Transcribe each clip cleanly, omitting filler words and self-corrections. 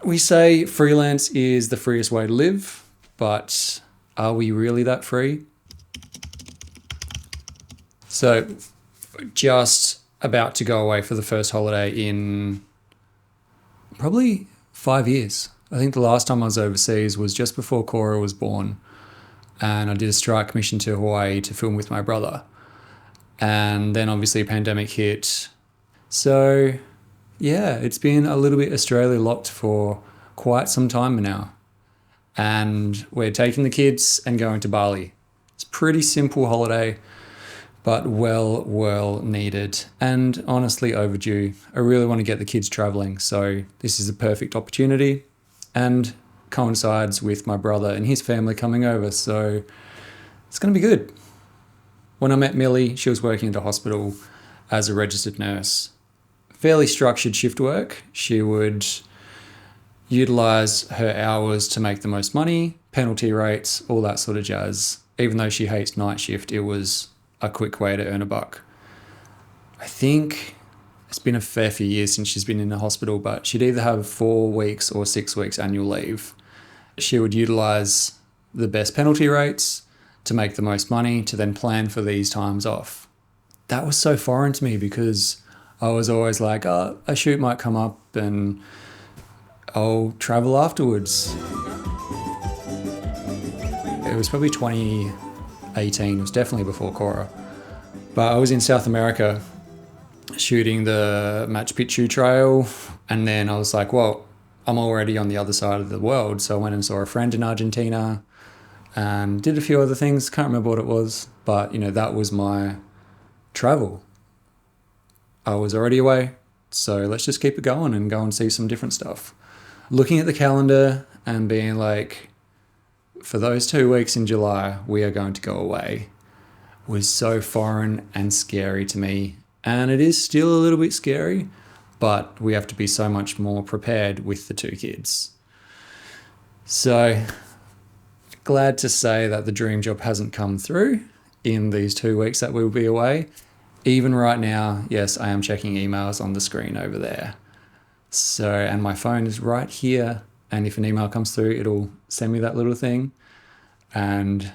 We say freelance is the freest way to live, but are we really that free? So just about to go away for the first holiday in probably 5 years. I think the last time I was overseas was just before Kora was born, and I did a strike mission to Hawaii to film with my brother. And then obviously a pandemic hit. So yeah, it's been a little bit Australia locked for quite some time now. And we're taking the kids and going to Bali. It's a pretty simple holiday, but well needed and honestly overdue. I really want to get the kids traveling, so this is a perfect opportunity and coincides with my brother and his family coming over, so it's going to be good. When I met Millie, she was working at a hospital as a registered nurse. Fairly structured shift work. She would utilise her hours to make the most money, penalty rates, all that sort of jazz. Even though she hates night shift, it was a quick way to earn a buck. I think it's been a fair few years since she's been in the hospital, but she'd either have 4 weeks or 6 weeks annual leave. She would utilise the best penalty rates to make the most money, to then plan for these times off. That was so foreign to me because I was always like, oh, a shoot might come up and I'll travel afterwards. It was probably 2018, it was definitely before Kora. But I was in South America shooting the Machu Picchu trail, and then I was like, well, I'm already on the other side of the world, so I went and saw a friend in Argentina and did a few other things, can't remember what it was, but that was my travel. I was already away, so let's just keep it going and go and see some different stuff. Looking at the calendar and being like, for those 2 weeks in July, we are going to go away, was so foreign and scary to me. And it is still a little bit scary, but we have to be so much more prepared with the 2 kids. So glad to say that the dream job hasn't come through in these 2 weeks that we'll be away. Even right now, yes, I am checking emails on the screen over there. So, and my phone is right here. And if an email comes through, it'll send me that little thing. And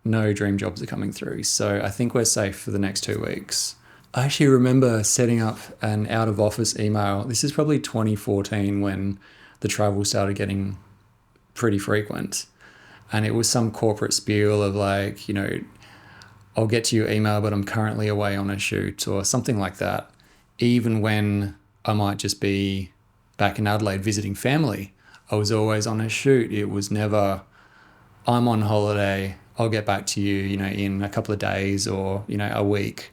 no dream jobs are coming through. So I think we're safe for the next 2 weeks. I actually remember setting up an out of office email. This is probably 2014 when the travel started getting pretty frequent. And it was some corporate spiel of like, I'll get to your email, but I'm currently away on a shoot or something like that. Even when I might just be back in Adelaide visiting family, I was always on a shoot. It was never, I'm on holiday, I'll get back to you, in a couple of days or, a week.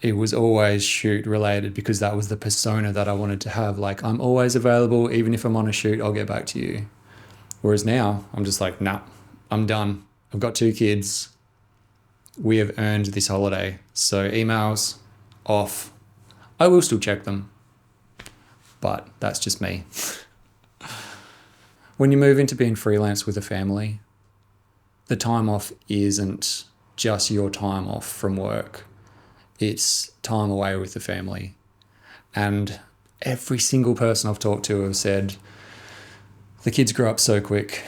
It was always shoot related because that was the persona that I wanted to have. Like, I'm always available, even if I'm on a shoot, I'll get back to you. Whereas now I'm just like, nah, I'm done. I've got 2 kids. We have earned this holiday. So emails off. I will still check them, but that's just me. When you move into being freelance with a family, the time off isn't just your time off from work. It's time away with the family. And every single person I've talked to have said, the kids grow up so quick.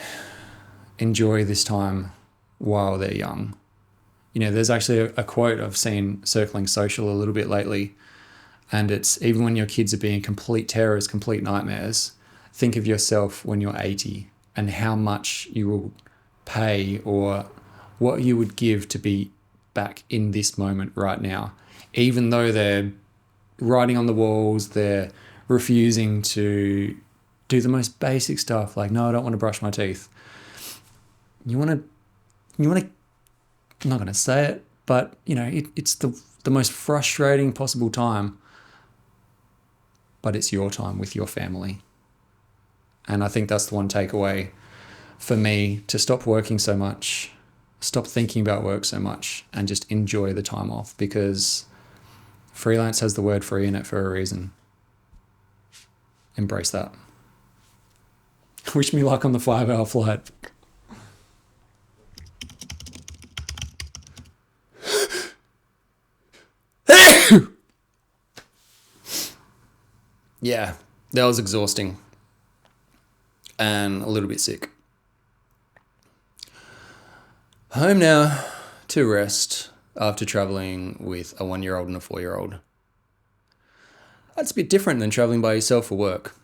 Enjoy this time while they're young. There's actually a quote I've seen circling social a little bit lately, and it's, even when your kids are being complete terrors, complete nightmares, think of yourself when you're 80 and how much you will pay or what you would give to be back in this moment right now. Even though they're writing on the walls, they're refusing to do the most basic stuff, like, no, I don't want to brush my teeth. You want to, I'm not going to say it, but it's the most frustrating possible time, but it's your time with your family. And I think that's the one takeaway for me, to stop working so much, stop thinking about work so much, and just enjoy the time off, because freelance has the word free in it for a reason. Embrace that. Wish me luck on the 5-hour flight. Yeah, that was exhausting. and a little bit sick. Home now to rest after traveling with a 1-year-old and a 4-year-old. That's a bit different than traveling by yourself for work.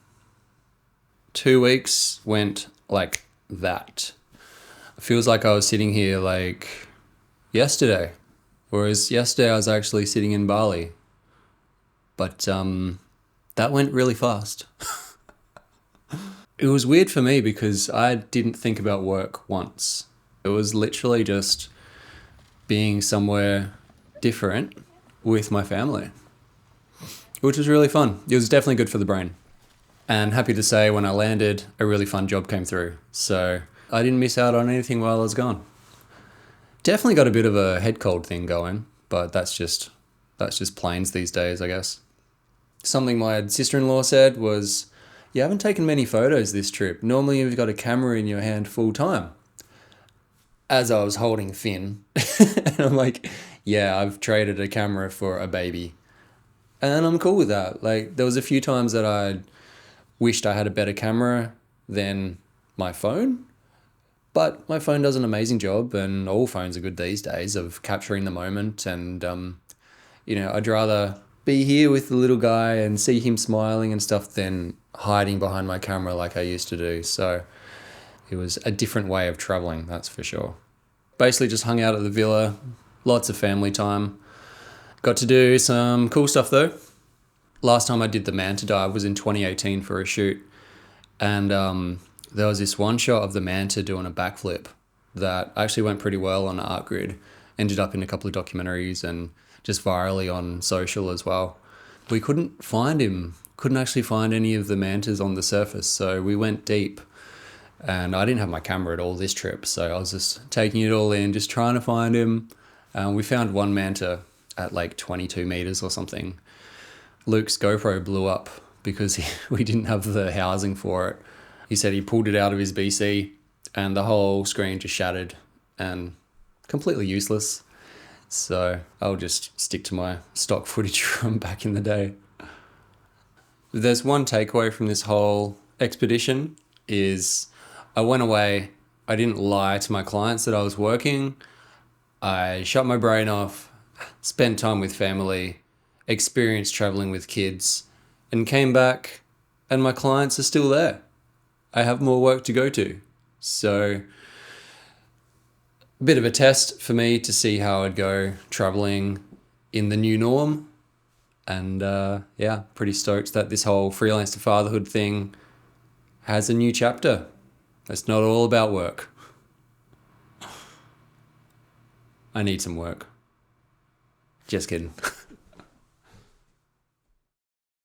2 weeks went like that. It feels like I was sitting here like yesterday, whereas yesterday I was actually sitting in Bali. But that went really fast. It was weird for me because I didn't think about work once. It was literally just being somewhere different with my family, which was really fun. It was definitely good for the brain. And happy to say when I landed, a really fun job came through. So I didn't miss out on anything while I was gone. Definitely got a bit of a head cold thing going, but that's just planes these days, I guess. Something my sister-in-law said was, you haven't taken many photos this trip. Normally you've got a camera in your hand full time. As I was holding Finn, and I'm like, yeah, I've traded a camera for a baby. And I'm cool with that. Like, there was a few times that I wished I had a better camera than my phone, but my phone does an amazing job, and all phones are good these days of capturing the moment. And, I'd rather be here with the little guy and see him smiling and stuff than hiding behind my camera like I used to do. So it was a different way of traveling, that's for sure. Basically just hung out at the villa, lots of family time. Got to do some cool stuff though. Last time I did the manta dive was in 2018 for a shoot. And there was this one shot of the manta doing a backflip that actually went pretty well on Art Grid. Ended up in a couple of documentaries and just virally on social as well. We couldn't find him. Couldn't actually find any of the mantas on the surface. So we went deep. And I didn't have my camera at all this trip. So I was just taking it all in, just trying to find him. We found one manta at like 22 meters or something. Luke's GoPro blew up because we didn't have the housing for it. He said he pulled it out of his BC and the whole screen just shattered and completely useless. So I'll just stick to my stock footage from back in the day. There's one takeaway from this whole expedition is I went away. I didn't lie to my clients that I was working. I shut my brain off, spent time with family, experienced traveling with kids, and came back and my clients are still there. I have more work to go to. So a bit of a test for me to see how I'd go traveling in the new norm. And pretty stoked that this whole freelance to fatherhood thing has a new chapter. It's not all about work. I need some work. Just kidding.